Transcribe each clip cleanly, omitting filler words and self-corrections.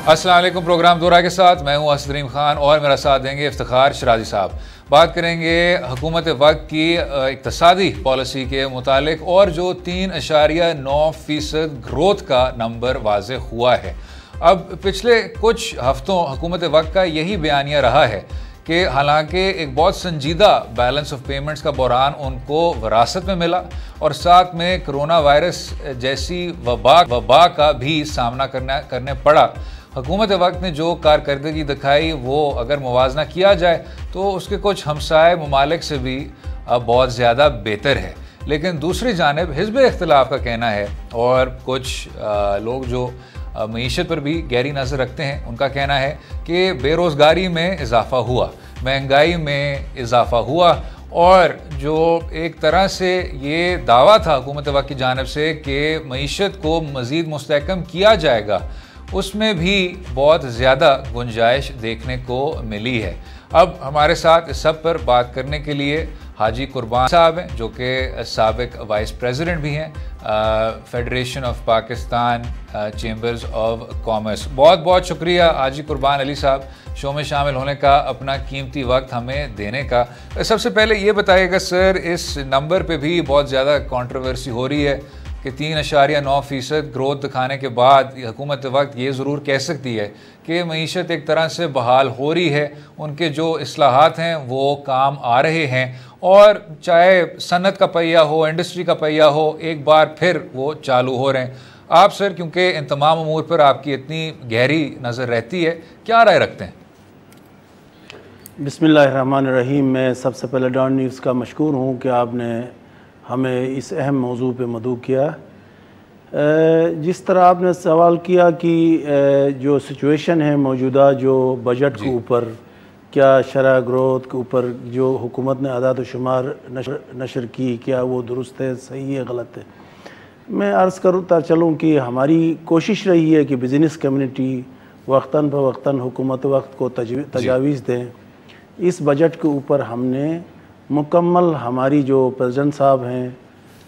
अस्सलाम वालेकुम। प्रोग्राम दोरा के साथ मैं हूं असदरीम खान और मेरा साथ देंगे इफ्तिखार शराजी साहब। बात करेंगे हुकूमत वक्त की इक़्तिसादी पॉलिसी के मुतालिक और जो 3.9% ग्रोथ का नंबर वाज़े हुआ है। अब पिछले कुछ हफ्तों हुकूमत वक्त का यही बयानिया रहा है कि हालांकि एक बहुत संजीदा बैलेंस ऑफ पेमेंट्स का बहरान उनको विरासत में मिला और साथ में कोरोना वायरस जैसी वबा का भी सामना करने पड़ा, हुकूमत वक्त ने जो कारकर्दगी दिखाई वो अगर मुवाजना किया जाए तो उसके कुछ हमसाए ममालिक से भी बहुत ज़्यादा बेहतर है। लेकिन दूसरी जानिब हिज़्ब इख्तिलाफ का कहना है और कुछ लोग जो मईशत पर भी गहरी नज़र रखते हैं, उनका कहना है कि बेरोज़गारी में इजाफ़ा हुआ, महंगाई में इजाफ़ा हुआ और जो एक तरह से ये दावा था हुकूमत वक्त की जानिब से कि मईशत को मज़ीद मुस्तहकम किया जाएगा, उसमें भी बहुत ज़्यादा गुंजाइश देखने को मिली है। अब हमारे साथ इस सब पर बात करने के लिए हाजी कुर्बान साहब हैं, जो कि साबिक वाइस प्रेसिडेंट भी हैं federation of Pakistan chambers of commerce. बहुत बहुत शुक्रिया हाजी कुर्बान अली साहब शो में शामिल होने का, अपना कीमती वक्त हमें देने का। सबसे पहले ये बताइएगा सर, इस नंबर पे भी बहुत ज़्यादा कंट्रोवर्सी हो रही है कि 3.9% ग्रोथ दिखाने के बाद हुकूमत वक्त ये ज़रूर कह सकती है कि मईशत एक तरह से बहाल हो रही है, उनके जो इस्लाहात हैं वो काम आ रहे हैं और चाहे सनत का पहिया हो, इंडस्ट्री का पहिया हो, एक बार फिर वो चालू हो रहे हैं। आप सर, क्योंकि इन तमाम अमूर पर आपकी इतनी गहरी नज़र रहती है, क्या राय रखते हैं? बिस्मिल्लाहिर्रहमानिर्रहीम। मैं सबसे पहले डॉन न्यूज़ का मशकूर हूँ कि आपने हमें इस अहम मौजू पे मदऊ किया। जिस तरह आपने सवाल किया कि जो सिचुएशन है मौजूदा, जो बजट के ऊपर क्या शरह ग्रोथ के ऊपर जो हुकूमत ने अदाद शुमार नशर की, क्या वो दुरुस्त है, सही है, गलत है। मैं अर्ज़ करता चलूँ कि हमारी कोशिश रही है कि बिज़नेस कम्युनिटी वक्तन फ़वक्तन हुकूमत वक्त को तजावीज़ दें। इस बजट के ऊपर हमने मुकम्मल, हमारी जो प्रेसिडेंट साहब हैं,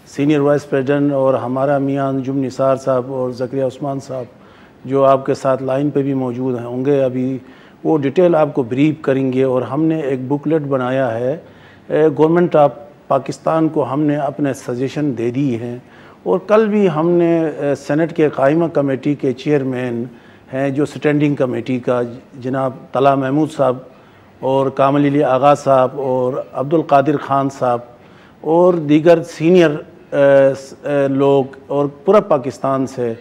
सीनियर वाइस प्रेसिडेंट और हमारा मियां अंजुम निसार साहब और ज़करिया उस्मान साहब जो आपके साथ लाइन पे भी मौजूद होंगे, अभी वो डिटेल आपको ब्रीफ करेंगे। और हमने एक बुकलेट बनाया है, गवर्नमेंट ऑफ पाकिस्तान को हमने अपने सजेशन दे दी हैं। और कल भी हमने सेनेट के कायमा कमेटी के चेयरमैन हैं, जो स्टैंडिंग कमेटी का जनाब तला महमूद साहब और कामिल अली आगा साहब और अब्दुल कादिर खान साहब और दीगर सीनियर लोग और पूरा पाकिस्तान से,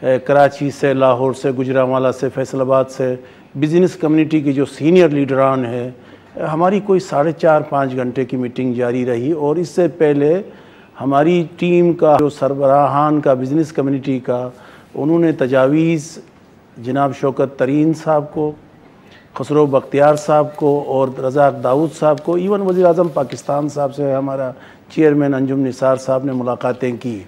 कराची से, लाहौर से, गुजरांवाला से, फैसलाबाद से, बिज़नेस कम्युनिटी की जो सीनियर लीडरान है, हमारी कोई 4.5-5 घंटे की मीटिंग जारी रही। और इससे पहले हमारी टीम का जो सरबराहान का बिज़नेस कम्युनिटी का, उन्होंने तजावीज़ जनाब शौकत तरीन साहब को, खसरो बख्तियार साहब को और रज़ाक दाऊद साहब को, इवन वज़ीर आज़म पाकिस्तान साहब से हमारा चेयरमैन अंजुम निसार साहब ने मुलाकातें की।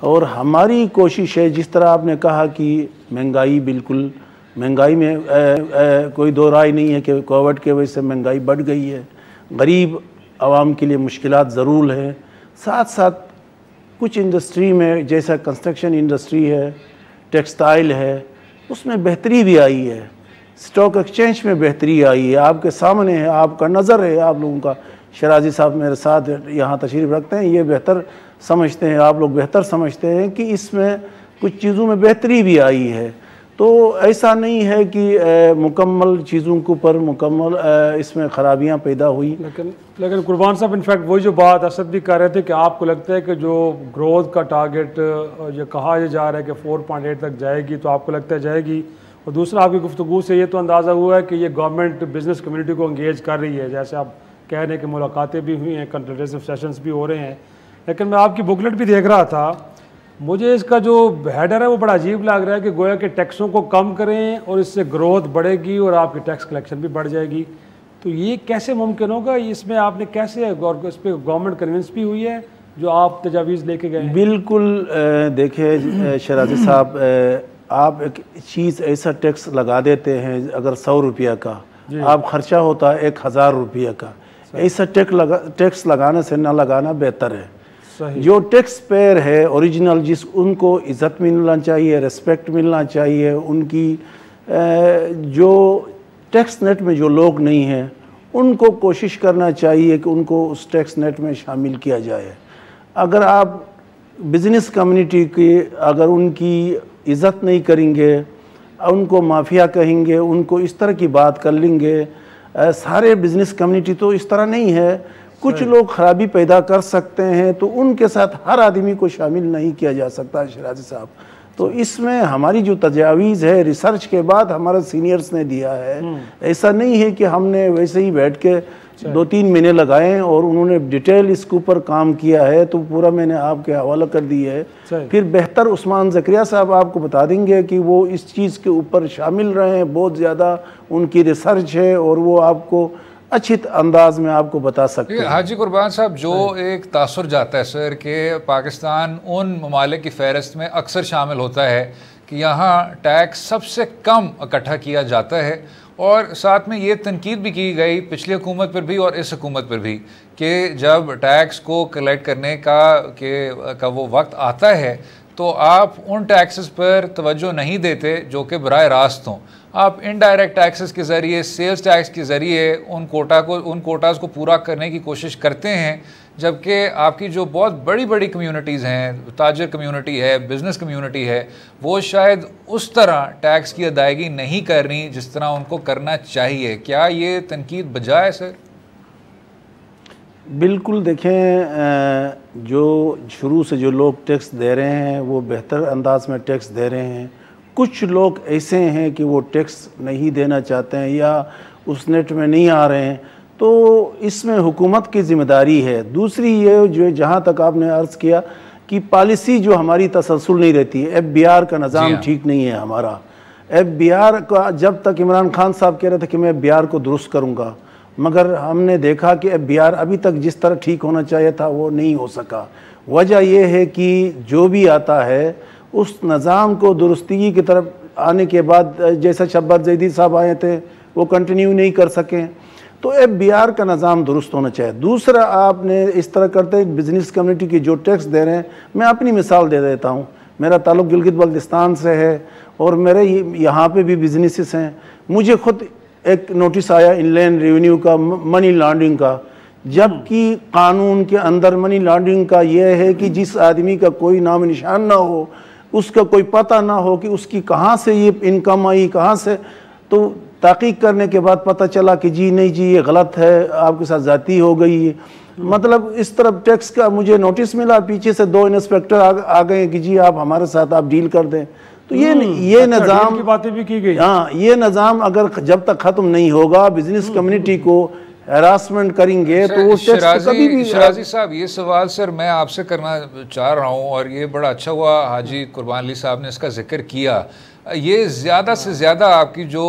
और हमारी कोशिश है, जिस तरह आपने कहा कि महंगाई, बिल्कुल महंगाई में कोई दो राय नहीं है कि कोविड के वजह से महंगाई बढ़ गई है, गरीब आवाम के लिए मुश्किलात ज़रूर हैं। साथ साथ कुछ इंडस्ट्री में, जैसा कंस्ट्रक्शन इंडस्ट्री है, टेक्सटाइल है, उसमें बेहतरी भी आई है, स्टॉक एक्सचेंज में बेहतरी आई है, आपके सामने है, आपका नज़र है। आप लोगों का, शराजी साहब मेरे साथ यहाँ तशरीफ़ रखते हैं, ये बेहतर समझते हैं, आप लोग बेहतर समझते हैं कि इसमें कुछ चीज़ों में बेहतरी भी आई है। तो ऐसा नहीं है कि मुकम्मल चीज़ों के ऊपर मुकम्मल इसमें ख़राबियाँ पैदा हुई। लेकिन कुर्बान साहब, इनफैक्ट वही जो बात असद भी कर रहे थे कि आपको लगता है कि जो ग्रोथ का टारगेट जो कहा जा रहा है कि 4.8 तक जाएगी, तो आपको लगता है जाएगी? और दूसरा, आपकी गुफ्तगू से ये तो अंदाज़ा हुआ है कि ये गवर्नमेंट बिज़नेस कम्युनिटी को इंगेज कर रही है, जैसे आप कह रहे हैं कि मुलाकातें भी हुई हैं, कंसल्टेटिव सेशंस भी हो रहे हैं। लेकिन मैं आपकी बुकलेट भी देख रहा था, मुझे इसका जो हेडर है वो बड़ा अजीब लग रहा है कि गोया के टैक्सों को कम करें और इससे ग्रोथ बढ़ेगी और आपकी टैक्स कलेक्शन भी बढ़ जाएगी। तो ये कैसे मुमकिन होगा? इसमें आपने कैसे इस पर गवर्नमेंट कन्विंस भी हुई है जो आप तजावीज़ लेके गए? बिल्कुल। देखिए शराजी साहब, आप एक चीज़ ऐसा टैक्स लगा देते हैं, अगर 100 रुपया का आप खर्चा होता है 1000 रुपया का, ऐसा टैक्स लगाने से ना लगाना बेहतर है। जो टैक्स पेयर है ओरिजिनल, जिस उनको इज़्ज़त मिलना चाहिए, रिस्पेक्ट मिलना चाहिए, उनकी जो टैक्स नेट में जो लोग नहीं हैं उनको कोशिश करना चाहिए कि उनको उस टैक्स नेट में शामिल किया जाए। अगर आप बिज़नेस कम्युनिटी की अगर उनकी इज़्ज़त नहीं करेंगे, उनको माफिया कहेंगे, उनको इस तरह की बात कर लेंगे, सारे बिज़नेस कम्युनिटी तो इस तरह नहीं है, कुछ लोग खराबी पैदा कर सकते हैं, तो उनके साथ हर आदमी को शामिल नहीं किया जा सकता शराजी साहब। तो इसमें हमारी जो तजावीज़ है रिसर्च के बाद हमारे सीनियर्स ने दिया है, ऐसा नहीं है कि हमने वैसे ही बैठ के 2-3 महीने लगाए और उन्होंने डिटेल इसके ऊपर काम किया है, तो पूरा मैंने आपके हवाला कर दी है। फिर बेहतर उस्मान ज़करिया साहब आपको बता देंगे कि वो इस चीज़ के ऊपर शामिल रहे हैं, बहुत ज़्यादा उनकी रिसर्च है और वो आपको अच्छी अंदाज में आपको बता सकते हैं। हाजी कुर्बान साहब, जो एक तासुर जाता है सर कि पाकिस्तान उन ममालिक की फहरिस्त में अक्सर शामिल होता है कि यहाँ टैक्स सबसे कम इकट्ठा किया जाता है, और साथ में ये तनकीद भी की गई पिछली हुकूमत पर भी और इस हुकूमत पर भी कि जब टैक्स को कलेक्ट करने का वो वक्त आता है तो आप उन टैक्सेस पर तवज्जो नहीं देते जो कि बराह रास्त हों। आप इनडायरेक्ट टैक्सेस के ज़रिए, सेल्स टैक्स के ज़रिए उन कोटाज़ को पूरा करने की कोशिश करते हैं, जबकि आपकी जो बहुत बड़ी बड़ी कम्युनिटीज़ हैं, ताजर कम्युनिटी है, बिज़नेस कम्युनिटी है, वो शायद उस तरह टैक्स की अदायगी नहीं कर रही जिस तरह उनको करना चाहिए। क्या ये तनकीद बजा है सर? बिल्कुल, देखें जो शुरू से जो लोग टैक्स दे रहे हैं वो बेहतर अंदाज में टैक्स दे रहे हैं। कुछ लोग ऐसे हैं कि वो टैक्स नहीं देना चाहते हैं या उस नेट में नहीं आ रहे हैं, तो इसमें हुकूमत की ज़िम्मेदारी है। दूसरी ये जो जहाँ तक आपने अर्ज़ किया कि पॉलिसी जो हमारी तसलसल नहीं रहती है, FBR का निज़ाम ठीक नहीं है हमारा। FBR का जब तक इमरान खान साहब कह रहे थे कि मैं FBR को दुरुस्त करूँगा, मगर हमने देखा कि FBR अभी तक जिस तरह ठीक होना चाहिए था वो नहीं हो सका। वजह यह है कि जो भी आता है उस निज़ाम को दुरुस्ती की तरफ आने के बाद, जैसा शब्बाज ज़ैदी साहब आए थे वो कंटिन्यू नहीं कर सकें, तो FBR का निज़ाम दुरुस्त होना चाहिए। दूसरा, आपने इस तरह करते हैं बिज़नेस कम्युनिटी की जो टैक्स दे रहे हैं, मैं अपनी मिसाल दे देता हूँ। मेरा ताल्लुक़ गिलगित बल्तिस्तान से है और मेरे यहाँ पे भी बिजनेसेस हैं। मुझे ख़ुद एक नोटिस आया इनलैंड रेवेन्यू का मनी लॉन्ड्रिंग का, जबकि कानून के अंदर मनी लॉन्ड्रिंग का यह है कि जिस आदमी का कोई नाम निशान ना हो, उसका कोई पता ना हो कि उसकी कहाँ से ये इनकम आई, कहाँ से, तो तहकीक करने के बाद पता चला कि जी नहीं जी ये गलत है, आपके साथ ज़्यादती हो गई। मतलब इस तरफ टैक्स का मुझे नोटिस मिला, पीछे से 2 इंस्पेक्टर आ गए कि जी आप हमारे साथ आप डील कर दें। तो ये निज़ाम की बातें भी की गई। हाँ, ये निज़ाम अगर जब तक ख़त्म नहीं होगा, बिजनेस कम्युनिटी को हरासमेंट करेंगे तो वो टैक्स कभी भी। शराजी साहब, ये सवाल सर मैं आपसे करना चाह रहा हूँ और ये बड़ा अच्छा हुआ हाजी कुर्बान अली साहब ने इसका जिक्र किया। ये ज़्यादा से ज़्यादा आपकी जो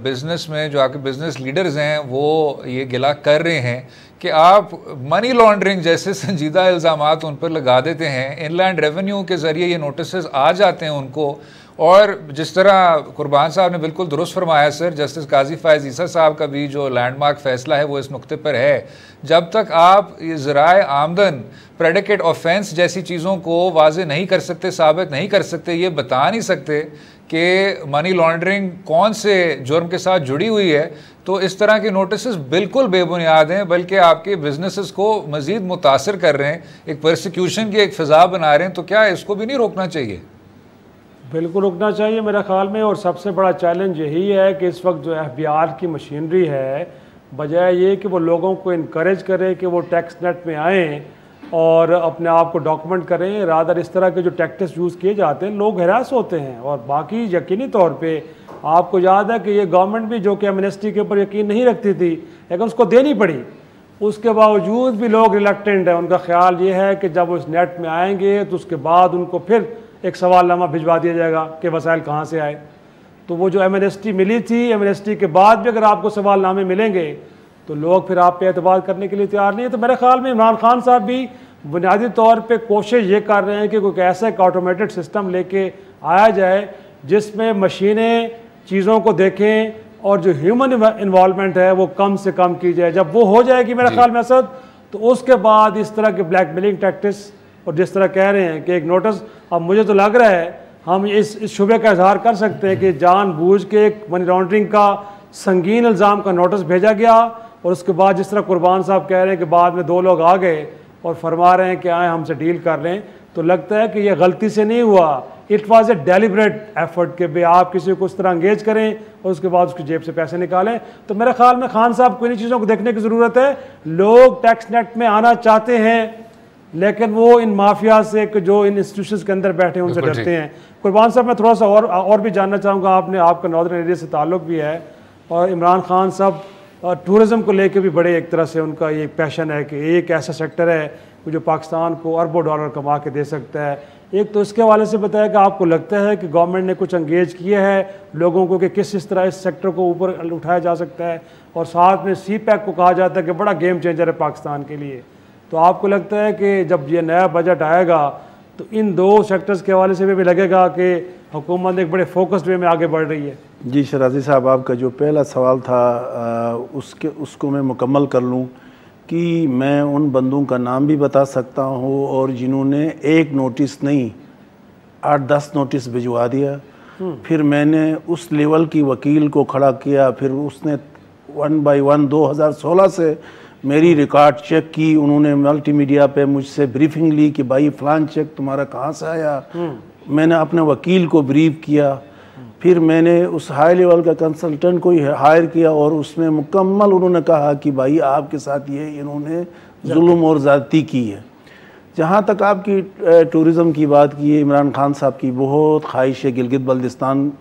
बिज़नेस में जो आपके बिज़नेस लीडर्स हैं वो ये गिला कर रहे हैं कि आप मनी लॉन्ड्रिंग जैसे संजीदा इल्ज़ामात उन पर लगा देते हैं। इनलैंड रेवेन्यू के ज़रिए ये नोटिस आ जाते हैं उनको, और जिस तरह कुर्बान साहब ने बिल्कुल दुरुस्त फरमाया सर, जस्टिस काजी फ़ायज़ ईसा साहब का भी जो लैंडमार्क फ़ैसला है वो इस नुक्ते पर है, जब तक आप ज़राए आमदन, प्रेडिकेट ऑफेंस जैसी चीज़ों को वाज़े नहीं कर सकते, साबित नहीं कर सकते, ये बता नहीं सकते कि मनी लॉन्ड्रिंग कौन से जुर्म के साथ जुड़ी हुई है, तो इस तरह के नोटिस बिल्कुल बेबुनियाद हैं, बल्कि आपके बिजनेसेस को मज़ीद मुतासर कर रहे हैं, एक परसिक्यूशन की एक फ़िज़ा बना रहे हैं। तो क्या इसको भी नहीं रोकना चाहिए? बिल्कुल रुकना चाहिए मेरे ख्याल में। और सबसे बड़ा चैलेंज यही है कि इस वक्त जो FBR की मशीनरी है, बजाय ये कि वो लोगों को इनकरेज करे कि वो टैक्स नेट में आएँ और अपने आप को डॉक्यूमेंट करें, रादर इस तरह के जो टैक्टिक्स यूज़ किए जाते हैं, लोग हरास होते हैं। और बाकी यकीनी तौर पे आपको याद है कि ये गवर्नमेंट भी जो कि एमनेस्टी के ऊपर यकीन नहीं रखती थी, लेकिन उसको देनी पड़ी, उसके बावजूद भी लोग रिलक्टेंट हैं। उनका ख्याल ये है कि जब उस नेट में आएंगे तो उसके बाद उनको फिर एक सवालनामा भिजवा दिया जाएगा कि वसाइल कहाँ से आए। तो वो जो एमनेस्टी मिली थी, एमनेस्टी के बाद भी अगर आपको सवालनामे मिलेंगे तो लोग फिर आप पे एतबार करने के लिए तैयार नहीं है। तो मेरे ख्याल में इमरान खान साहब भी बुनियादी तौर पे कोशिश ये कर रहे हैं कि कोई ऐसा एक ऑटोमेटेड सिस्टम लेके आया जाए जिसमें मशीनें चीज़ों को देखें और जो ह्यूमन इन्वॉल्वमेंट है वो कम से कम की जाए। जब वो हो जाएगी मेरे ख्याल में असद, तो उसके बाद इस तरह के ब्लैकमेलिंग टैक्टिक्स और जिस तरह कह रहे हैं कि एक नोटिस, अब मुझे तो लग रहा है हम इस शुबे का इजहार कर सकते हैं कि जानबूझ के एक मनी लॉन्ड्रिंग का संगीन इल्ज़ाम का नोटिस भेजा गया और उसके बाद जिस तरह कुर्बान साहब कह रहे हैं कि बाद में 2 लोग आ गए और फरमा रहे हैं कि आए हमसे डील कर लें, तो लगता है कि ये गलती से नहीं हुआ, it was a deliberate effort कि भाई आप किसी को उस तरह एंगेज करें और उसके बाद उसकी जेब से पैसे निकालें। तो मेरे ख्याल में खान साहब को इन्हीं चीज़ों को देखने की ज़रूरत है। लोग टैक्स नेट में आना चाहते हैं लेकिन वो इन माफिया से जो इन इंस्टीट्यूशंस के अंदर बैठे हैं उनसे डरते हैं। कुर्बान साहब मैं थोड़ा सा और भी जानना चाहूँगा, आपका नॉर्दर्न एरिया से ताल्लुक़ भी है और इमरान खान साहब टूरिज़म को लेके भी बड़े एक तरह से उनका ये पैशन है कि एक ऐसा सेक्टर है जो पाकिस्तान को अरबों डॉलर कमा के दे सकता है। एक तो इसके हवाले से बताया कि आपको लगता है कि गवर्नमेंट ने कुछ एंगेज किए हैं लोगों को कि किस तरह इस सेक्टर को ऊपर उठाया जा सकता है, और साथ में CPEC को कहा जाता है कि बड़ा गेम चेंजर है पाकिस्तान के लिए। तो आपको लगता है कि जब ये नया बजट आएगा तो इन 2 सेक्टर्स के हवाले से भी लगेगा कि हुकूमत एक बड़े फोकस्ड वे में आगे बढ़ रही है? जी शराजी साहब, आपका जो पहला सवाल था उसको मैं मुकम्मल कर लूँ कि मैं उन बंदों का नाम भी बता सकता हूँ और जिन्होंने एक नोटिस नहीं 8-10 नोटिस भिजवा दिया। फिर मैंने उस लेवल की वकील को खड़ा किया, फिर उसने 1 by 1 2016 से मेरी रिकॉर्ड चेक की। उन्होंने मल्टीमीडिया पे मुझसे ब्रीफिंग ली कि भाई फ़लान चेक तुम्हारा कहाँ से आया। मैंने अपने वकील को ब्रीफ किया, फिर मैंने उस हाई लेवल का कंसल्टेंट को हायर किया और उसमें मुकम्मल उन्होंने कहा कि भाई आपके साथ ये इन्होंने जुल्म और ज़्यादती की है। जहाँ तक आपकी टूरिज़म की बात की है, इमरान खान साहब की बहुत ख्वाहिश है गिलगित बल्दिस्तान,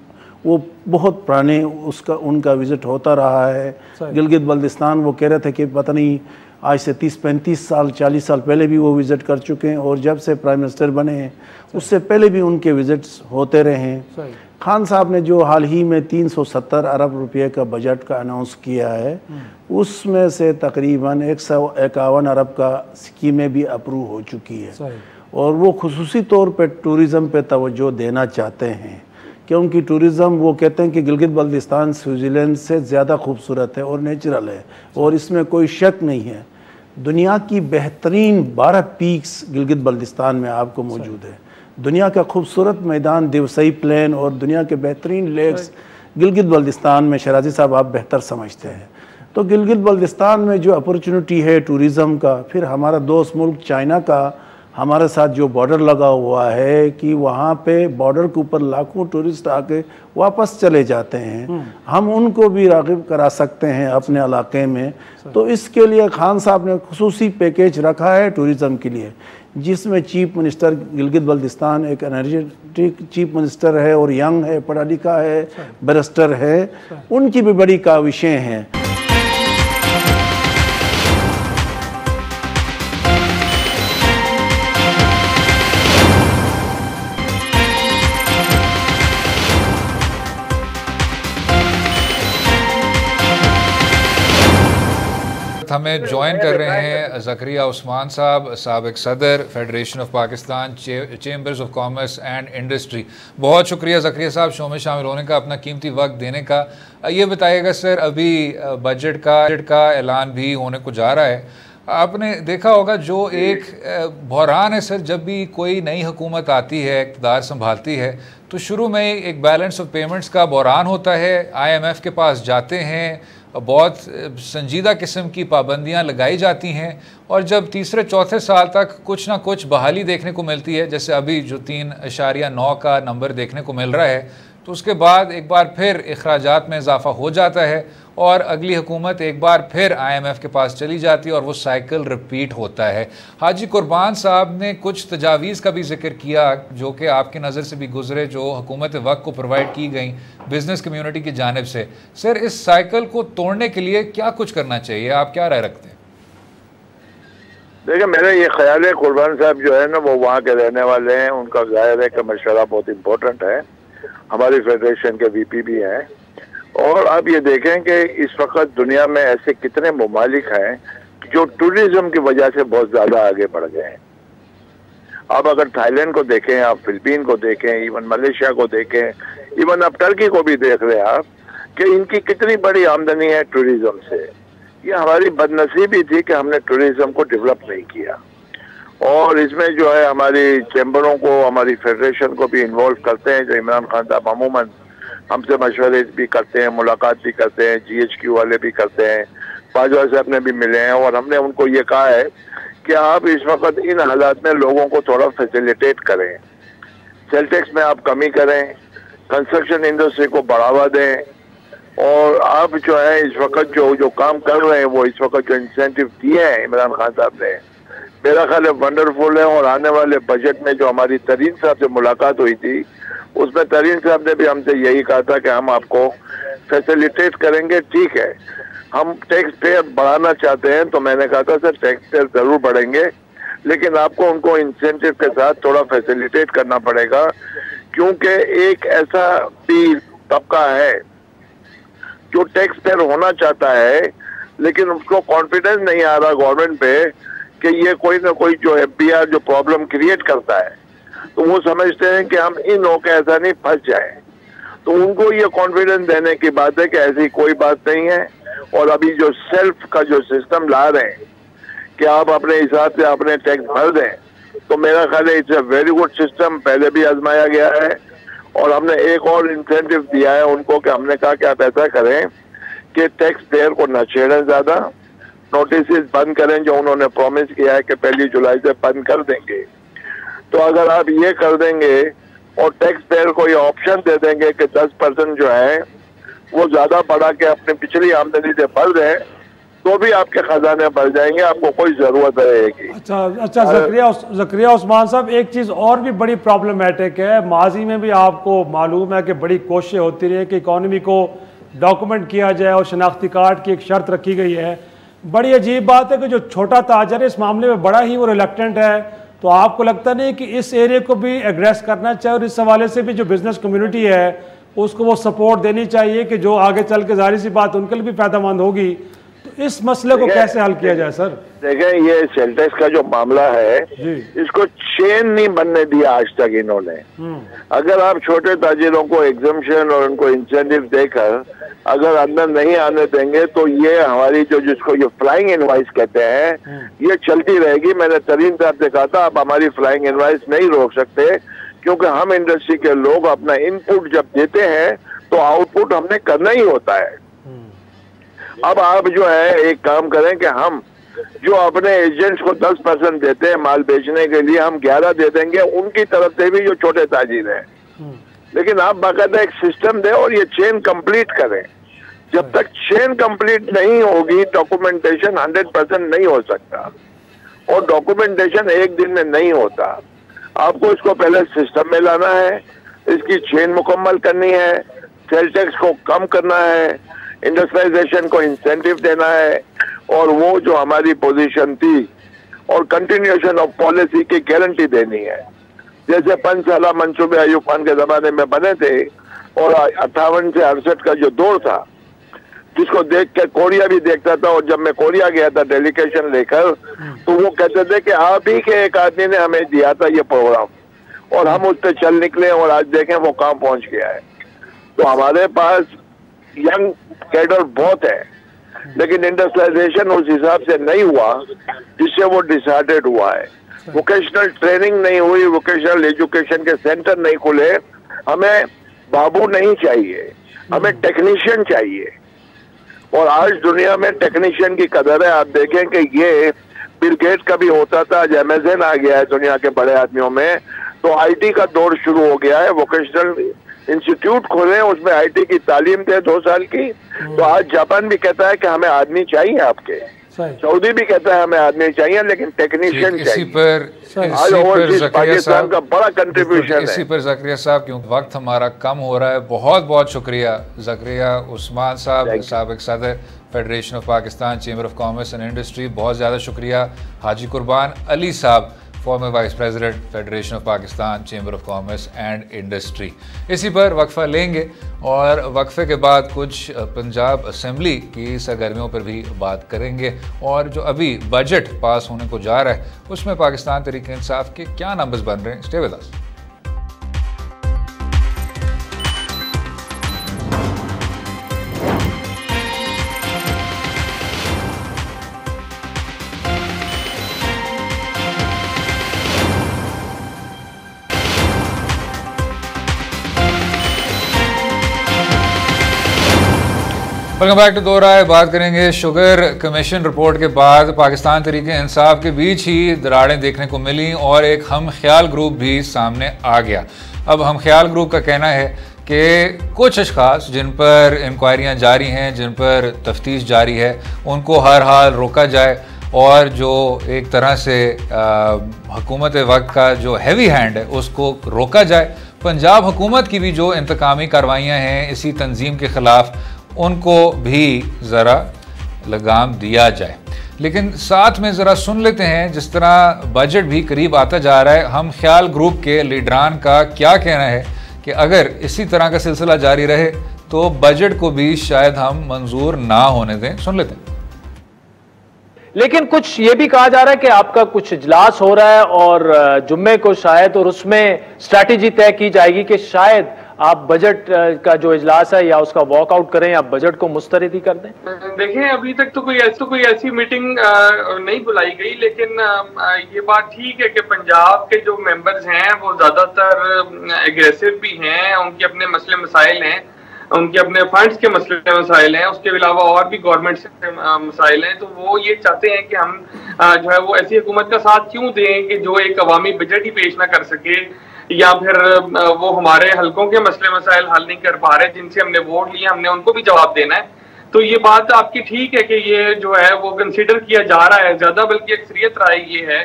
वो बहुत पुराने उनका विज़िट होता रहा है गिलगित बल्दिस्तान। वो कह रहे थे कि पता नहीं आज से 30-35 साल 40 साल पहले भी वो विज़िट कर चुके हैं और जब से प्राइम मिनिस्टर बने हैं उससे पहले भी उनके विज़िट्स होते रहे हैं। खान साहब ने जो हाल ही में 370 अरब रुपये का बजट का अनाउंस किया है उसमें से तकरीबन 151 अरब का स्कीमें भी अप्रूव हो चुकी है और वो खुसूसी तौर पर टूरिज़म पे तवज्जो देना चाहते हैं क्योंकि टूरिज़म वो कहते हैं कि गिलगित बल्दिस्तान स्विट्ज़रलैंड से ज़्यादा खूबसूरत है और नेचुरल है और इसमें कोई शक नहीं है। दुनिया की बेहतरीन 12 पीक्स गिलगित बल्दिस्तान में आपको मौजूद है। दुनिया का खूबसूरत मैदान दिवसई प्लेन और दुनिया के बेहतरीन लेक्स गिलगित बल्दिस्तान में शराजी साहब आप बेहतर समझते हैं। तो गिलगित बल्दिस्तान में जो अपॉर्चुनिटी है टूरिज़म का, फिर हमारा दोस्त मुल्क चाइना का हमारे साथ जो बॉर्डर लगा हुआ है कि वहाँ पे बॉर्डर के ऊपर लाखों टूरिस्ट आके वापस चले जाते हैं, हम उनको भी राग़िब करा सकते हैं अपने इलाके में। तो इसके लिए खान साहब ने खुसूसी पैकेज रखा है टूरिज़म के लिए जिसमें चीफ मिनिस्टर गिलगित बल्दिस्तान एक एनर्जेटिक चीफ मिनिस्टर है और यंग है, पढ़ा लिखा है, बैरिस्टर है, उनकी भी बड़ी काविशें हैं। हमें ज्वाइन कर रहे हैं ज़करिया उस्मान साहब, साबिक सदर federation of Pakistan chambers of commerce and industry. बहुत शुक्रिया ज़करिया साहब शो में शामिल होने का, अपना कीमती वक्त देने का। ये बताइएगा सर, अभी बजट का ऐलान भी होने को जा रहा है, आपने देखा होगा जो एक बहरान है सर, जब भी कोई नई हुकूमत आती है, इक़्तिदार संभालती है तो शुरू में एक बैलेंस ऑफ पेमेंट्स का बहरान होता है, IMF के पास जाते हैं, बहुत संजीदा किस्म की पाबंदियां लगाई जाती हैं और जब तीसरे चौथे साल तक कुछ ना कुछ बहाली देखने को मिलती है, जैसे अभी जो 3.9 का नंबर देखने को मिल रहा है, तो उसके बाद एक बार फिर अखराजात में इजाफा हो जाता है और अगली हुकूमत एक बार फिर IMF के पास चली जाती है और वो साइकिल रिपीट होता है। हाजी कुर्बान साहब ने कुछ तजावीज़ का भी जिक्र किया जो कि आपकी नज़र से भी गुजरे, जो हुकूमत वक्त को प्रोवाइड की गई बिज़नेस कम्यूनिटी की जानिब से। सर, इस साइकिल को तोड़ने के लिए क्या कुछ करना चाहिए, आप क्या राय रखते हैं? देखिए, मेरा ये ख्याल है कुर्बान साहब जो है ना वो वहाँ के रहने वाले हैं, उनका ज़ाहिर है कि मशवरा बहुत इम्पोर्टेंट है, हमारी फेडरेशन के VP भी हैं। और आप ये देखें कि इस वक्त दुनिया में ऐसे कितने ममालिक हैं जो टूरिज्म की वजह से बहुत ज़्यादा आगे बढ़ गए हैं। आप अगर थाईलैंड को देखें, आप फिलिपीन को देखें, इवन मलेशिया को देखें, इवन आप टर्की को भी देख रहे हैं आप कि इनकी कितनी बड़ी आमदनी है टूरिज्म से। ये हमारी बदनसीबी थी कि हमने टूरिज्म को डेवलप नहीं किया और इसमें जो है हमारी चैम्बरों को, हमारी फेडरेशन को भी इन्वॉल्व करते हैं। जो इमरान खान साहब अमूमन हमसे मशवरे भी करते हैं, मुलाकात भी करते हैं, GHQ वाले भी करते हैं, बाजवा साहब ने भी मिले हैं, और हमने उनको ये कहा है कि आप इस वक्त इन हालात में लोगों को थोड़ा फैसिलिटेट करें, सेल टैक्स में आप कमी करें, कंस्ट्रक्शन इंडस्ट्री को बढ़ावा दें, और आप जो है इस वक्त जो काम कर रहे हैं, वो इस वक्त जो इंसेंटिव दिए हैं इमरान खान साहब ने, मेरा ख्याल है वंडरफुल है। और आने वाले बजट में जो हमारी तरीन साहब से मुलाकात हुई थी, उसमें तरीन साहब ने भी हमसे यही कहा था कि हम आपको फैसिलिटेट करेंगे। ठीक है, हम टैक्स पेयर बढ़ाना चाहते हैं, तो मैंने कहा था सर टैक्स पेयर जरूर बढ़ेंगे, लेकिन आपको उनको इंसेंटिव के साथ थोड़ा फैसिलिटेट करना पड़ेगा, क्योंकि एक ऐसा भी तबका है जो टैक्स पेयर होना चाहता है, लेकिन उसको कॉन्फिडेंस नहीं आ रहा गवर्नमेंट पे कि ये कोई ना कोई जो FBR जो प्रॉब्लम क्रिएट करता है, तो वो समझते हैं कि हम इन होकर ऐसा नहीं फंस जाए। तो उनको ये कॉन्फिडेंस देने की बात है कि ऐसी कोई बात नहीं है। और अभी जो सेल्फ का जो सिस्टम ला रहे हैं कि आप अपने हिसाब से अपने टैक्स भर दें, तो मेरा ख्याल है it's a very good system, पहले भी आजमाया गया है। और हमने एक और इंसेंटिव दिया है उनको कि हमने कहा कि आप ऐसा करें कि टैक्स पेयर को न छेड़ें, ज्यादा नोटिस बंद करें जो उन्होंने प्रॉमिस किया है कि 1 जुलाई से बंद कर देंगे। तो अगर आप ये कर देंगे और टैक्स पेयर को ये ऑप्शन दे देंगे कि 10% जो है वो ज्यादा बढ़ा के अपने पिछली आमदनी से भर दें, तो भी आपके खजाने भर जाएंगे, आपको कोई जरूरत रहेगी। अच्छा ज़करिया उस्मान साहब, एक चीज़ और भी बड़ी प्रॉब्लमेटिक है, माजी में भी आपको मालूम है कि बड़ी कोशिशें होती रही कि इकॉनमी को डॉक्यूमेंट किया जाए और शनाख्ती कार्ड की एक शर्त रखी गई है। बड़ी अजीब बात है कि जो छोटा ताजर है इस मामले में बड़ा ही वो रिलक्टेंट है। तो आपको लगता नहीं कि इस एरिया को भी एड्रेस करना चाहिए और इस हवाले से भी जो बिजनेस कम्युनिटी है उसको वो सपोर्ट देनी चाहिए कि जो आगे चल के जाहिर सी बात उनके लिए भी फायदेमंद होगी। तो इस मसले को कैसे हल किया जाए सर? देखें, ये सेल टैक्स का जो मामला है इसको चेन नहीं बनने दिया आज तक इन्होंने। अगर आप छोटे ताजिरों को एग्जम्पशन और उनको इंसेंटिव देकर अगर अंदर नहीं आने देंगे, तो ये हमारी जो जिसको ये फ्लाइंग इनवाइस कहते हैं ये चलती रहेगी। मैंने तरीन साहब से कहा था आप हमारी फ्लाइंग इनवाइस नहीं रोक सकते, क्योंकि हम इंडस्ट्री के लोग अपना इनपुट जब देते हैं तो आउटपुट हमने करना ही होता है। अब आप जो है एक काम करें कि हम जो अपने एजेंट्स को 10% देते हैं माल बेचने के लिए, हम 11 दे देंगे उनकी तरफ से भी जो छोटे ताजिर हैं। लेकिन आप बाकायदा एक सिस्टम दें और ये चेन कंप्लीट करें। जब तक चेन कंप्लीट नहीं होगी डॉक्यूमेंटेशन 100% नहीं हो सकता, और डॉक्यूमेंटेशन एक दिन में नहीं होता। आपको इसको पहले सिस्टम में लाना है, इसकी चेन मुकम्मल करनी है, सेल टैक्स को कम करना है, इंडस्ट्रियलाइजेशन को इंसेंटिव देना है, और वो जो हमारी पोजीशन थी और कंटिन्यूएशन ऑफ पॉलिसी की गारंटी देनी है। जैसे 5 साल मंसूबे अयूब खान के जमाने में बने थे, और 58 से 68 का जो दौर था जिसको देख के कोरिया भी देखता था, और जब मैं कोरिया गया था डेलीगेशन लेकर, तो वो कहते थे कि आप ही के एक आदमी ने हमें दिया था ये प्रोग्राम, और हम उस पर चल निकले, और आज देखें वो कहाँ पहुंच गया है। तो हमारे पास यंग कैडर बहुत है, लेकिन इंडस्ट्रियलाइजेशन उस हिसाब से नहीं हुआ जिससे वो डिसहार्टेड हुआ है। वोकेशनल ट्रेनिंग नहीं हुई, वोकेशनल एजुकेशन के सेंटर नहीं खुले। हमें बाबू नहीं चाहिए, हमें टेक्नीशियन चाहिए, और आज दुनिया में टेक्नीशियन की कदर है। आप देखें कि ये बिल गेट का भी होता था, आज अमेज़न आ गया है दुनिया के बड़े आदमियों में, तो IT का दौर शुरू हो गया है। वोकेशनल इंस्टीट्यूट खोले, उसमें IT की तालीम दे 2 साल की। तो आज जापान भी कहता है कि हमें आदमी चाहिए आपके, सऊदी भी कहता है हमें आदमी चाहिए, लेकिन टेक्नीशियन चाहिए। आज ओवरसीज पाकिस्तान का बड़ा कंट्रीब्यूशन है। इसी पर ज़करिया साहब, क्योंकि वक्त हमारा कम हो रहा है, बहुत बहुत शुक्रिया ज़करिया उस्मान साहब, साबिक़ सदर federation of Pakistan chamber of commerce and industry. बहुत ज़्यादा शुक्रिया हाजी कुर्बान अली साहब, farmer vice president federation of Pakistan chamber of commerce and industry. इसी पर वक्फा लेंगे और वक्फे के बाद कुछ पंजाब असेंबली की सरगर्मियों पर भी बात करेंगे, और जो अभी बजट पास होने को जा रहा है उसमें पाकिस्तान तहरीक इंसाफ के क्या नंबर्स बन रहे हैं। Stay with us. Welcome back to Do Rai. बात करेंगे शुगर कमीशन रिपोर्ट के बाद पाकिस्तान तरीके इंसाफ के बीच ही दरारें देखने को मिली और एक हम ख्याल ग्रुप भी सामने आ गया। अब हम ख्याल ग्रुप का कहना है कि कुछ अशखास जिन पर इंक्वायरियाँ जारी हैं, जिन पर तफ्तीश जारी है, उनको हर हाल रोका जाए और जो एक तरह से हुकूमत वक्त का जो हैवी हैंड है उसको रोका जाए। पंजाब हुकूमत की भी जो इंतकामी कार्रवाइयाँ हैं इसी तंजीम के ख़िलाफ़, उनको भी ज़रा लगाम दिया जाए। लेकिन साथ में ज़रा सुन लेते हैं, जिस तरह बजट भी करीब आता जा रहा है, हम ख्याल ग्रुप के लीडरान का क्या कहना है कि अगर इसी तरह का सिलसिला जारी रहे तो बजट को भी शायद हम मंजूर ना होने दें। सुन लेते हैं। लेकिन कुछ ये भी कहा जा रहा है कि आपका कुछ इजलास हो रहा है और जुम्मे को शायद, और उसमें स्ट्रैटेजी तय की जाएगी कि शायद आप बजट का जो इजलास है या उसका वॉकआउट करें या बजट को मुस्तरदी कर दें। देखें, अभी तक तो कोई ऐसी मीटिंग नहीं बुलाई गई, लेकिन ये बात ठीक है कि पंजाब के जो मेंबर्स हैं वो ज्यादातर एग्रेसिव भी हैं, उनके अपने मसले मसाइल हैं, उनके अपने फंड्स के मसले मसाइल हैं, उसके अलावा और भी गवर्नमेंट से मसाइल हैं। तो वो ये चाहते हैं कि हम जो है वो ऐसी हुकूमत का साथ क्यों दें कि जो एक अवामी बजट ही पेश ना कर सके, या फिर वो हमारे हलकों के मसले मसाइल हल नहीं कर पा रहे जिनसे हमने वोट लिए, हमने उनको भी जवाब देना है। तो ये बात आपकी ठीक है कि ये जो है वो कंसीडर किया जा रहा है ज्यादा, बल्कि अक्सरियत राय ये है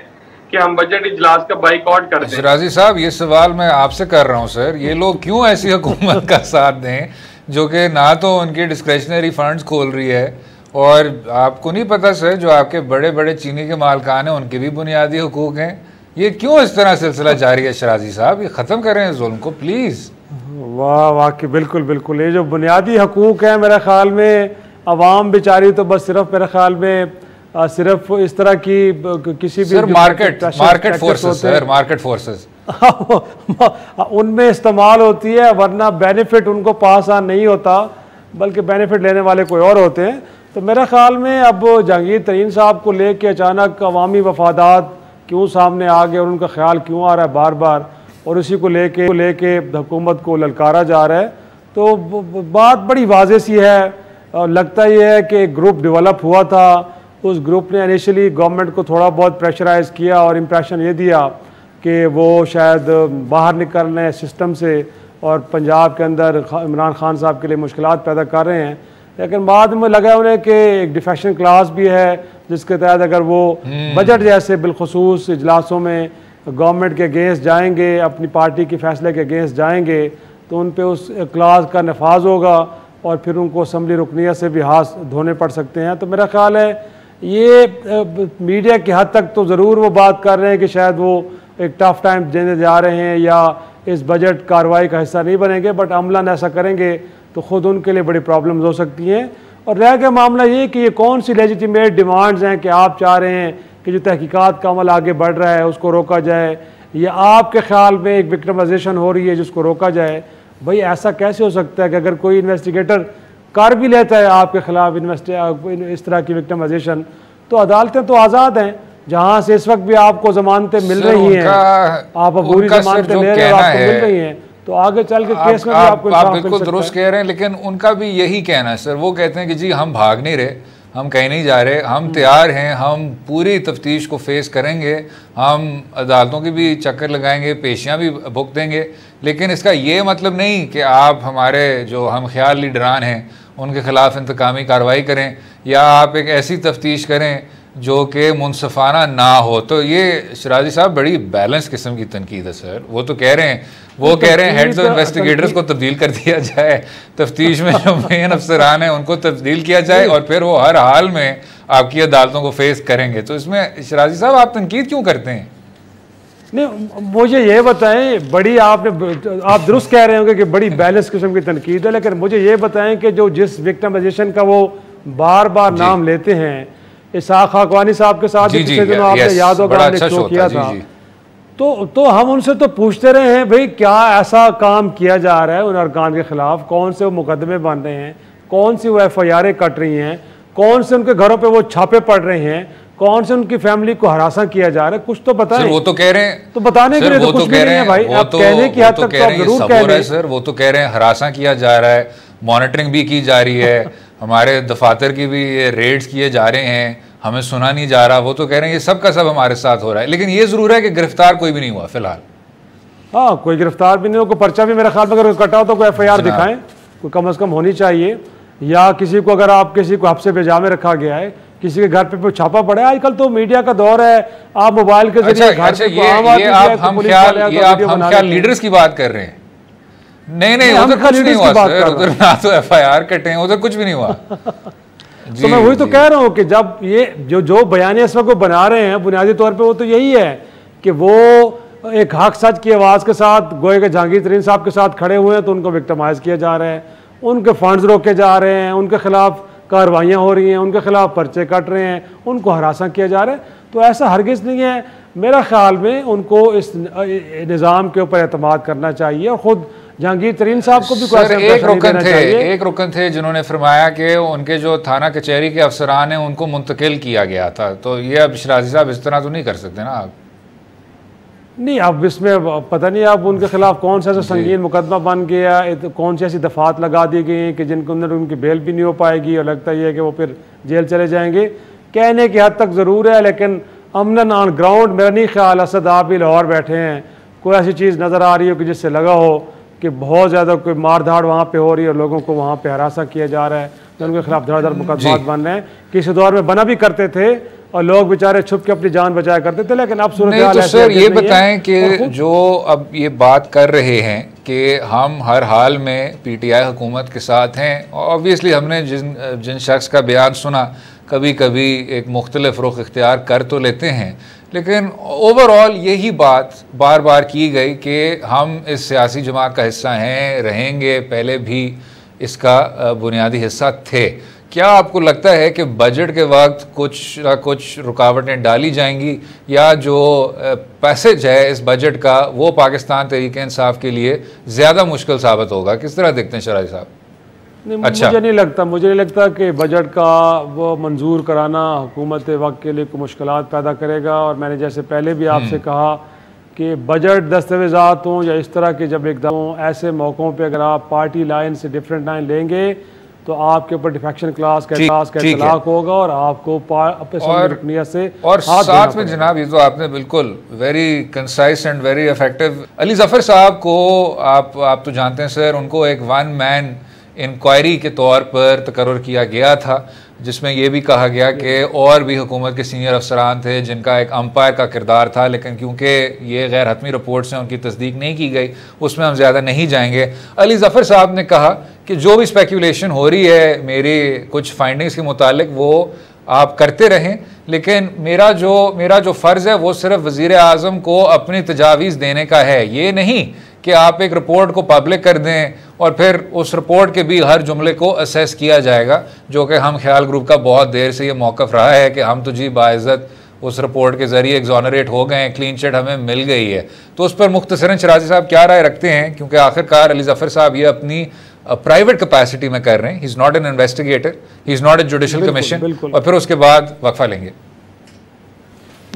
कि हम बजट इजलास का बाइकआउट कर दें। शिराजी साहब, ये सवाल मैं आपसे कर रहा हूँ सर, ये लोग क्यों ऐसी हुकूमत का साथ दें जो कि ना तो उनके डिस्क्रेशनरी फंड्स खोल रही है, और आपको नहीं पता सर जो आपके बड़े बड़े चीनी के मालकान हैं उनके भी बुनियादी हुकूक हैं। ये क्यों इस तरह सिलसिला जारी है शिराजी साहब? ये ख़त्म करें जुल्म को प्लीज़। वाह वाकई, बिल्कुल बिल्कुल। ये जो बुनियादी हकूक़ हैं, मेरे ख्याल में अवाम बेचारी तो बस सिर्फ, मेरे ख्याल में सिर्फ इस तरह की किसी भी market forces sir, market forces उनमें इस्तेमाल होती है, वरना बेनिफिट उनको पास ऑन नहीं होता, बल्कि बेनिफिट लेने वाले कोई और होते हैं। तो मेरे ख्याल में अब जहांगीर तरीन साहब को लेके अचानक अवामी वफादात क्यों सामने आ गए और उनका ख्याल क्यों आ रहा है बार बार, और उसी को लेके हुकूमत को ललकारा जा रहा है, तो बात बड़ी वाज़ेह सी है। लगता ही है कि एक ग्रुप डेवलप हुआ था, उस ग्रुप ने इनिशियली गवर्नमेंट को थोड़ा बहुत प्रेशराइज़ किया और इम्प्रेशन ये दिया कि वो शायद बाहर निकल रहे हैं सिस्टम से और पंजाब के अंदर इमरान खान साहब के लिए मुश्किलात पैदा कर रहे हैं। लेकिन बाद में लगा उन्हें कि एक डिफेक्शन क्लास भी है जिसके तहत अगर वो बजट जैसे बिलखसूस इजलासों में गवर्नमेंट के अगेंस्ट जाएंगे, अपनी पार्टी के फैसले के अगेंस्ट जाएंगे, तो उन पे उस क्लास का नफाज होगा और फिर उनको असम्बली रुकनिया से भी हाथ धोने पड़ सकते हैं। तो मेरा ख्याल है ये मीडिया की हद तक तो ज़रूर वो बात कर रहे हैं कि शायद वो एक टफ टाइम देने जा रहे हैं या इस बजट कार्रवाई का हिस्सा नहीं बनेंगे, बट अमलन ऐसा करेंगे तो ख़ुद उनके लिए बड़ी प्रॉब्लम्स हो सकती हैं। और रह गया मामला ये कि ये कौन सी लेजिटिमेट डिमांड्स हैं कि आप चाह रहे हैं कि जो तहकीकात का अमल आगे बढ़ रहा है उसको रोका जाए, या आपके ख्याल में एक विक्टिमाइजेशन हो रही है जिसको रोका जाए। भाई ऐसा कैसे हो सकता है कि अगर कोई इन्वेस्टिगेटर कर भी लेता है आपके खिलाफ इस तरह की विक्टिमाइजेशन, तो अदालतें तो आज़ाद हैं, जहाँ से इस वक्त भी आपको जमानतें मिल रही हैं, आप पूरी जमानतें ले रहे हो, आपको मिल रही हैं, तो आगे चल के केस में भी आपको आप बिल्कुल दुरुस्त कह रहे हैं। लेकिन उनका भी यही कहना है सर, वो कहते हैं कि जी हम भाग नहीं रहे, हम कहीं नहीं जा रहे, हम तैयार हैं, हम पूरी तफ्तीश को फेस करेंगे, हम अदालतों की भी चक्कर लगाएंगे, पेशियाँ भी भुगत देंगे, लेकिन इसका ये मतलब नहीं कि आप हमारे जो हम ख्याल लीडरान हैं उनके खिलाफ इंतकामी कार्रवाई करें या आप एक ऐसी तफ्तीश करें जो कि मुनसफाना ना हो। तो ये शिराजी साहब बड़ी बैलेंस किस्म की तनकीद है सर। वो तो कह रहे हैं, वो कह रहे हैं हेड्स ऑफ इन्वेस्टिगेटर्स को तब्दील कर दिया जाए, तफ्तीश में जो मेन अफसरान हैं उनको तब्दील किया जाए और फिर वो हर हाल में आपकी अदालतों को फेस करेंगे। तो इसमें शिराजी साहब आप तनकीद क्यों करते हैं? नहीं, मुझे ये बताएं, बड़ी आप दुरुस्त कह रहे होंगे कि बड़ी बैलेंस किस्म की तनकीद है, लेकिन मुझे ये बताएं कि जो जिस विक्टिमाइजेशन का वो बार बार नाम लेते हैं, इसाक खाकवानी साहब के साथ पिछले दिनों आपने याद होगा हमने शो किया था, तो हम उनसे तो पूछते रहे हैं भाई क्या ऐसा काम किया जा रहा है उन अरकान के खिलाफ, कौन से वो मुकदमे बन रहे हैं, कौन सी वो FIR कट रही हैं, कौन से उनके घरों पे वो छापे पड़ रहे हैं, कौन से उनकी फैमिली को हरासा किया जा रहा है, कुछ तो बताएं। वो तो कह रहे हैं, तो बताने के लिए तो कुछ भी नहीं है भाई, आप कहने की हद तक तो आप जरूर कह रहे हैं सर। वो तो कह रहे हैं हरासा किया जा रहा है, मॉनिटरिंग भी की जा रही है, हमारे दफातर की भी रेड्स किए जा रहे हैं, हमें सुना नहीं जा रहा। वो तो कह रहे हैं ये सब का सब हमारे साथ हो रहा है, लेकिन ये ज़रूर है कि गिरफ्तार कोई भी नहीं हुआ फिलहाल। हाँ, कोई गिरफ्तार भी नहीं हो, कोई पर्चा भी मेरे ख्याल में अगर कटा हो तो कोई FIR दिखाएं, कोई कम से कम होनी चाहिए। या किसी को अगर आप किसी को हफ्से बेजा में रखा गया है, किसी के घर पे छापा पड़ा है, आजकल तो मीडिया का दौर है, आप मोबाइल के जरिए हम क्या लीडर्स की बात कर रहे हैं? नहीं, उधर कुछ नहीं हुआ सर, उधर ना तो FIR कटे, उधर कुछ भी नहीं हुआ। तो मैं वही तो कह रहा हूँ कि जब ये जो बयानिया इस वक्त बना रहे हैं बुनियादी तौर पे वो तो यही है कि वो एक हक सच की आवाज़ के साथ गोए के जहांगीर तरीन साहब के साथ खड़े हुए हैं, तो उनको विक्टिमाइज किया जा रहा है, उनके फंड्स रोके जा रहे हैं, उनके खिलाफ कार्रवाइयाँ हो रही हैं, उनके खिलाफ पर्चे कट रहे हैं, उनको हरासा किया जा रहा है। तो ऐसा हरगिज़ नहीं है। मेरा ख्याल में उनको इस निज़ाम के ऊपर एतमाद करना चाहिए और ख़ुद जहांगीर तरीन साहब को भी एक रुकन थे जिन्होंने फरमाया कि उनके जो थाना कचहरी के अफसरान हैं उनको मुंतकिल किया गया था। तो ये अब शराजी साहब इस तरह तो नहीं कर सकते ना आप? नहीं, अब इसमें पता नहीं अब उनके खिलाफ कौन सा ऐसा संगीन मुकदमा बन गया, कौन सी ऐसी दफात लगा दी गई हैं कि जिनके अंदर उनकी बेल भी नहीं हो पाएगी और लगता ही है कि वो फिर जेल चले जाएंगे। कहने की हद तक ज़रूर है, लेकिन अमन ऑन ग्राउंड मेरा नहीं ख्याल। असद आप भी लाहौर बैठे हैं, कोई ऐसी चीज़ नज़र आ रही हो कि जिससे लगा हो कि बहुत ज़्यादा कोई मार धाड़ वहाँ पे हो रही है और लोगों को वहाँ पे हरासा किया जा रहा है, उनके खिलाफ धड़ाधड़ मुकदमा बन रहे हैं। किसी दौर में बना भी करते थे और लोग बेचारे छुप के अपनी जान बचाया करते थे, लेकिन अब सूरत तो सर ये बताएं कि जो अब ये बात कर रहे हैं कि हम हर हाल में PTI हुकूमत के साथ हैं, ऑब्वियसली हमने जिन शख्स का बयान सुना कभी कभी एक मुख्तलिफ रुख इख्तियार कर तो लेते हैं, लेकिन ओवरऑल यही बात बार बार की गई कि हम इस सियासी जमात का हिस्सा हैं, रहेंगे, पहले भी इसका बुनियादी हिस्सा थे। क्या आपको लगता है कि बजट के वक्त कुछ ना कुछ रुकावटें डाली जाएंगी, या जो पैसेज है इस बजट का वो पाकिस्तान तहरीक इंसाफ के लिए ज़्यादा मुश्किल साबित होगा? किस तरह देखते हैं शराजी साहब? अच्छा, मुझे नहीं लगता कि बजट का वो मंजूर कराना हुकूमत वक्त के लिए कोई मुश्किलात पैदा करेगा। और मैंने जैसे पहले भी आपसे कहा कि बजट दस्तावेज़ात हों या इस तरह के जब एकदम ऐसे मौक़ों पे अगर आप पार्टी लाइन से डिफरेंट लाइन लेंगे तो आपके ऊपर डिफेक्शन क्लास का इतलाक होगा और आपको रुकनियत से और साथ में जनाब ये तो आपने बिल्कुल very concise and very effective. Ali Zafar साहब को आप तो जानते हैं सर, उनको एक वन मैन इंक्वायरी के तौर पर तकर्रर किया गया था, जिसमें यह भी कहा गया कि और भी हुकूमत के सीनियर अफसरान थे जिनका एक अंपायर का किरदार था, लेकिन क्योंकि ये गैर हतमी रिपोर्ट्स हैं उनकी तस्दीक नहीं की गई, उसमें हम ज़्यादा नहीं जाएंगे। अली ज़फ़र साहब ने कहा कि जो भी स्पेकुलेशन हो रही है मेरी कुछ फाइंडिंग्स के मुतालिक वो आप करते रहें, लेकिन मेरा जो फ़र्ज़ है वो सिर्फ वज़ीर आज़म को अपनी तजावीज़ देने का है, ये नहीं कि आप एक रिपोर्ट को पब्लिक कर दें और फिर उस रिपोर्ट के भी हर जुमले को असेस किया जाएगा, जो कि हम ख्याल ग्रुप का बहुत देर से ये मौक़िफ़ रहा है कि हम तो जी बाइज़्ज़त उस रिपोर्ट के ज़रिए एग्जॉनरेट हो गए हैं, क्लीन चिट हमें मिल गई है। तो उस पर मुख्तसरन शराजी साहब क्या राय रखते हैं, क्योंकि आखिरकार अली ज़फ़र साहब ये अपनी प्राइवेट कैपेसिटी में कर रहे हैं, he is not an investigator, he is not a judicial commission, और फिर उसके बाद वक्फा लेंगे।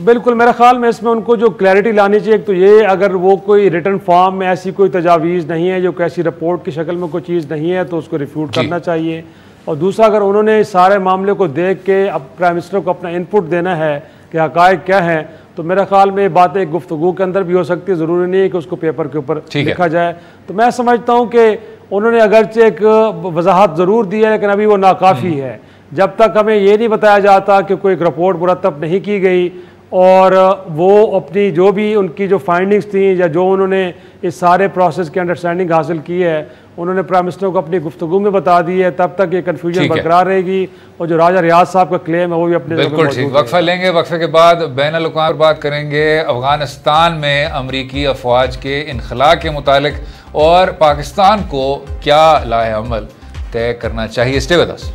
बिल्कुल, मेरे ख्याल में इसमें उनको जो क्लैरिटी लानी चाहिए, तो ये अगर वो कोई रिटर्न फॉर्म में ऐसी कोई तजावीज़ नहीं है, जो कैसी रिपोर्ट की शक्ल में कोई चीज़ नहीं है, तो उसको रिफ्यूट करना चाहिए। और दूसरा, अगर उन्होंने सारे मामले को देख के अब प्राइम मिनिस्टर को अपना इनपुट देना है कि हक़ाइक़ क्या हैं, तो मेरे ख्याल में ये बातें एक गुफ्तगू के अंदर भी हो सकती है, ज़रूरी नहीं है कि उसको पेपर के ऊपर लिखा जाए। तो मैं समझता हूँ कि उन्होंने अगरचे एक वजाहत ज़रूर दी है, लेकिन अभी वो नाकाफ़ी है। जब तक हमें ये नहीं बताया जाता कि कोई एक रिपोर्ट मुरतब नहीं की गई और वो अपनी जो भी उनकी जो फाइंडिंग्स थी या जो उन्होंने इस सारे प्रोसेस की अंडरस्टैंडिंग हासिल की है, उन्होंने प्राइम मिनिस्टर को अपनी गुफ्तगू में बता दी है, तब तक ये कन्फ्यूजन बरकरार रहेगी। और जो राजा रियाज साहब का क्लेम है वो भी अपने बिल्कुल ठीक। वक्फा लेंगे, वक्फे के बाद बैनुल-अक़वामी पर बात करेंगे अफगानिस्तान में अमरीकी अफवाज के इनखला के मुतालिक और पाकिस्तान को क्या लाए अमल तय करना चाहिए। Stay with us.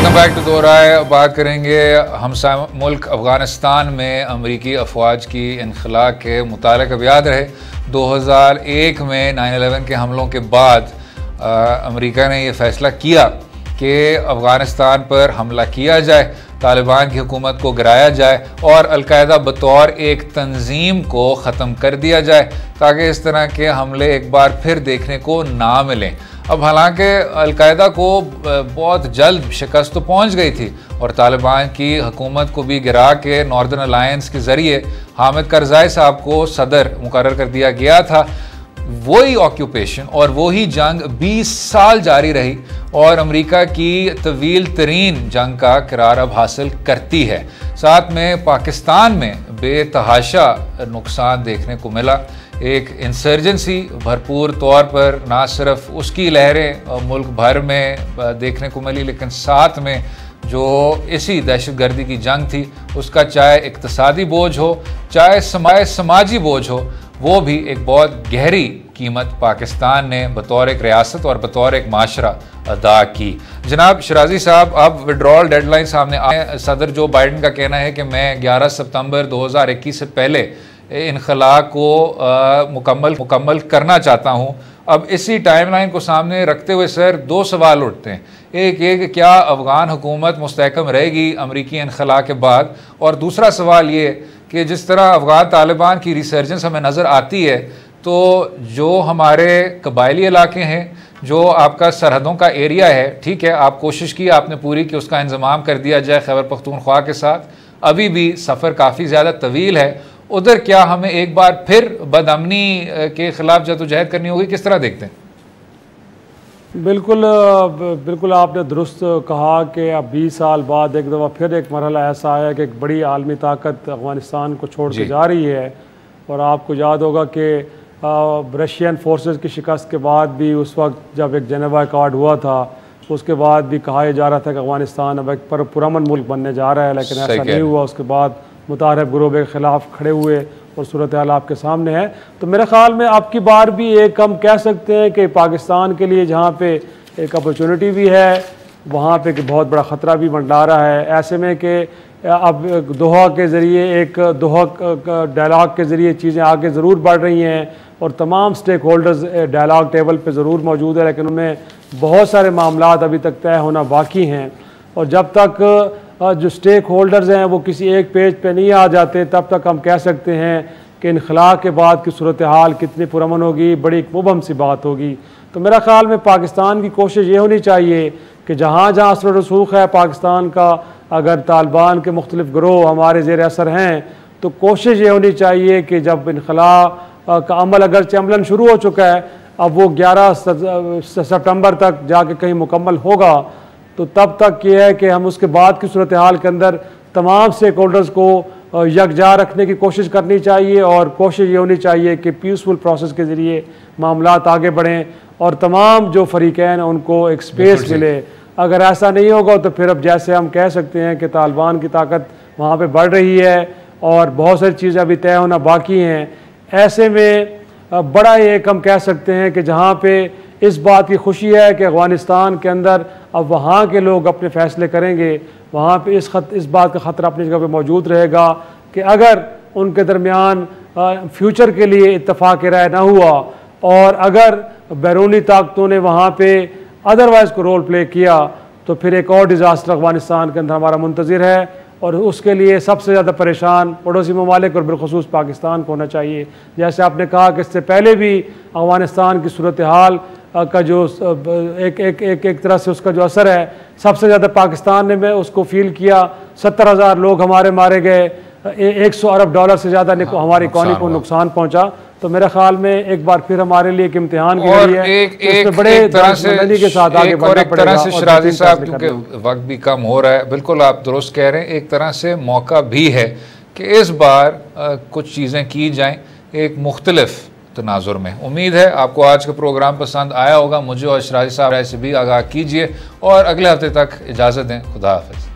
Welcome back to Do Rai. बात करेंगे हमसाया मुल्क अफ़गानिस्तान में अमरीकी अफवाज की इनखला के मुतालिक। अब याद रहे 2001 में 9/11 के हमलों के बाद अमेरिका ने यह फ़ैसला किया कि अफ़गानिस्तान पर हमला किया जाए, तालिबान की हुकूमत को गिराया जाए और अलकायदा बतौर एक तंजीम को ख़त्म कर दिया जाए ताकि इस तरह के हमले एक बार फिर देखने को ना मिलें। अब हालांकि अलकायदा को बहुत जल्द शिकस्त तो पहुंच गई थी और तालिबान की हुकूमत को भी गिरा के नॉर्दर्न अलायंस के ज़रिए हामिद करज़ाई साहब को सदर मुकर्रर कर दिया गया था। वही ऑक्यूपेशन और वही जंग 20 साल जारी रही और अमेरिका की तवील तरीन जंग का करार अब हासिल करती है। साथ में पाकिस्तान में बेतहाशा नुकसान देखने को मिला। एक इंसर्जेंसी भरपूर तौर पर ना सिर्फ उसकी लहरें मुल्क भर में देखने को मिली, लेकिन साथ में जो इसी दहशतगर्दी की जंग थी उसका चाहे इक्तसादी बोझ हो चाहे समाजी बोझ हो, वो भी एक बहुत गहरी कीमत पाकिस्तान ने बतौर एक रियासत और बतौर एक माशरा अदा की। जनाब शराजी साहब, अब विड्रॉल डेडलाइन सामने आए। सदर जो बाइडन का कहना है कि मैं 11 सितंबर 2021 से पहले इनखला को मुकम्मल करना चाहता हूँ। अब इसी टाइमलाइन को सामने रखते हुए सर दो सवाल उठते हैं। एक ये कि क्या अफ़गान हुकूमत मुस्तहकम रहेगी अमरीकी इनखला के बाद, और दूसरा सवाल ये कि जिस तरह अफ़गान तालिबान की रिसर्जेंस हमें नज़र आती है तो जो हमारे कबायली इलाके हैं, जो आपका सरहदों का एरिया है, ठीक है आप कोशिश की आपने पूरी कि उसका इंतज़ाम कर दिया जाए खैबर पख्तूनख्वा के साथ, अभी भी सफ़र काफ़ी ज़्यादा तवील है, उधर क्या हमें एक बार फिर बदअमनी के ख़िलाफ़ जदोजहद करनी होगी? किस तरह देखते हैं? बिल्कुल आपने दुरुस्त कहा कि अब 20 साल बाद एक दफ़ा फिर एक मरहला ऐसा आया कि एक बड़ी आलमी ताकत अफ़गानिस्तान को छोड़ के जा रही है। और आपको याद होगा कि रशियन फोर्सेस की शिकस्त के बाद भी उस वक्त जब एक जेनेवा अकॉर्ड हुआ था उसके बाद भी कहा जा रहा था कि अफ़गानिस्तान अब एक पुरअमन मुल्क बनने जा रहा है, लेकिन ऐसा नहीं हुआ। उसके बाद मुतारिब ग्रोह के ख़िलाफ़ खड़े हुए और सूरत हाल आपके सामने है। तो मेरे ख़्याल में अब की बार भी एक हम कह सकते हैं कि पाकिस्तान के लिए जहाँ पे एक अपॉर्चुनिटी भी है वहाँ पे बहुत बड़ा ख़तरा भी मंडरा रहा है। ऐसे में कि अब दोहा के ज़रिए एक दोहा डायलॉग के ज़रिए चीज़ें आगे ज़रूर बढ़ रही हैं और तमाम स्टेक होल्डर्स डायलॉग टेबल पे ज़रूर मौजूद है, लेकिन उनमें बहुत सारे मामलात अभी तक तय होना बाकी हैं। और जब तक जो स्टेक होल्डर्स हैं वो किसी एक पेज पे नहीं आ जाते तब तक हम कह सकते हैं कि इनखला के बाद की सूरत हाल कितनी पुरअमन होगी, बड़ी एक मुबहम सी बात होगी। तो मेरा ख़्याल में पाकिस्तान की कोशिश ये होनी चाहिए कि जहाँ जहाँ असर रसूख है पाकिस्तान का, अगर तालिबान के मुख्तलिफ गिरोह हमारे ज़ेर असर हैं तो कोशिश ये होनी चाहिए कि जब इनखला का अमल अगरचे अमलन शुरू हो चुका है, अब वो 11 सितंबर तक जाके कहीं मुकम्मल होगा, तो तब तक ये है कि हम उसके बाद की सूरत हाल के अंदर तमाम स्टेक होल्डर्स को यकजा रखने की कोशिश करनी चाहिए और कोशिश ये होनी चाहिए कि पीसफुल प्रोसेस के ज़रिए मामलात आगे बढ़ें और तमाम जो फरीक़ैन उनको एक स्पेस मिले। अगर ऐसा नहीं होगा तो फिर अब जैसे हम कह सकते हैं कि तालिबान की ताकत वहाँ पे बढ़ रही है और बहुत सारी चीज़ें अभी तय होना बाकी हैं। ऐसे में बड़ा एक हम कह सकते हैं कि जहाँ पे इस बात की खुशी है कि अफ़गानिस्तान के अंदर अब वहाँ के लोग अपने फ़ैसले करेंगे, वहाँ पे इस बात का ख़तरा अपनी जगह पे मौजूद रहेगा कि अगर उनके दरमियान फ्यूचर के लिए इत्तफ़ाक़ राय ना हुआ और अगर बैरूनी ताकतों ने वहाँ पे अदरवाइज़ को रोल प्ले किया तो फिर एक और डिज़ास्टर अफ़गानिस्तान के अंदर हमारा मुंतज़िर है। और उसके लिए सबसे ज़्यादा परेशान पड़ोसी ममालिक और बिलखुसूस पाकिस्तान को होना चाहिए। जैसे आपने कहा कि इससे पहले भी अफ़गानिस्तान की सूरत हाल का जो एक तरह से उसका जो असर है सबसे ज़्यादा पाकिस्तान ने उसको फील किया। 70,000 लोग हमारे मारे गए, $100 अरब से ज़्यादा हमारी इकॉनमी को नुकसान पहुँचा। तो मेरे ख्याल में एक बार फिर हमारे लिए एक इम्तिहान की घड़ी है, इसमें बड़े तरह के साथ आगे बढ़ना पड़ेगा। शराजी साहब क्योंकि वक्त भी कम हो रहा है, बिल्कुल आप दुरुस्त कह रहे हैं, एक तरह से मौका भी है कि इस बार कुछ चीज़ें की जाएं एक मुख्तलिफ तनाजुर में। उम्मीद है आपको आज का प्रोग्राम पसंद आया होगा। मुझे और शराजी साहब ऐसे भी आगाह कीजिए और अगले हफ्ते तक इजाज़त दें। खुदा हाफ़िज़।